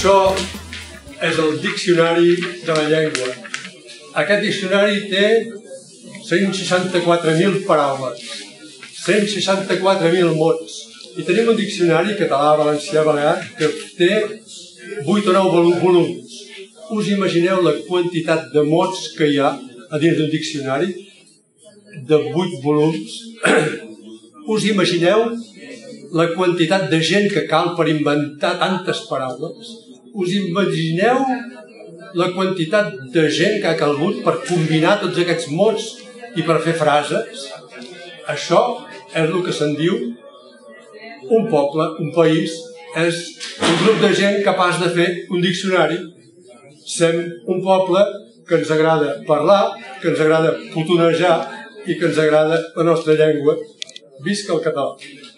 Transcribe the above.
Això és el diccionari de la llengua. Aquest diccionari té 164.000 paraules, 164.000 mots. I tenim un diccionari català, valencià, balear, que té 8 o 9 volums. Us imagineu la quantitat de mots que hi ha a dins d'un diccionari de 8 volums? Us imagineu la quantitat de gent que cal per inventar tantes paraules? Us imagineu la quantitat de gent que ha calgut per combinar tots aquests mots i per fer frases? Això és el que se'n diu un poble, un país, és un grup de gent capaç de fer un diccionari. Som un poble que ens agrada parlar, que ens agrada putonejar i que ens agrada la nostra llengua. Visca el català!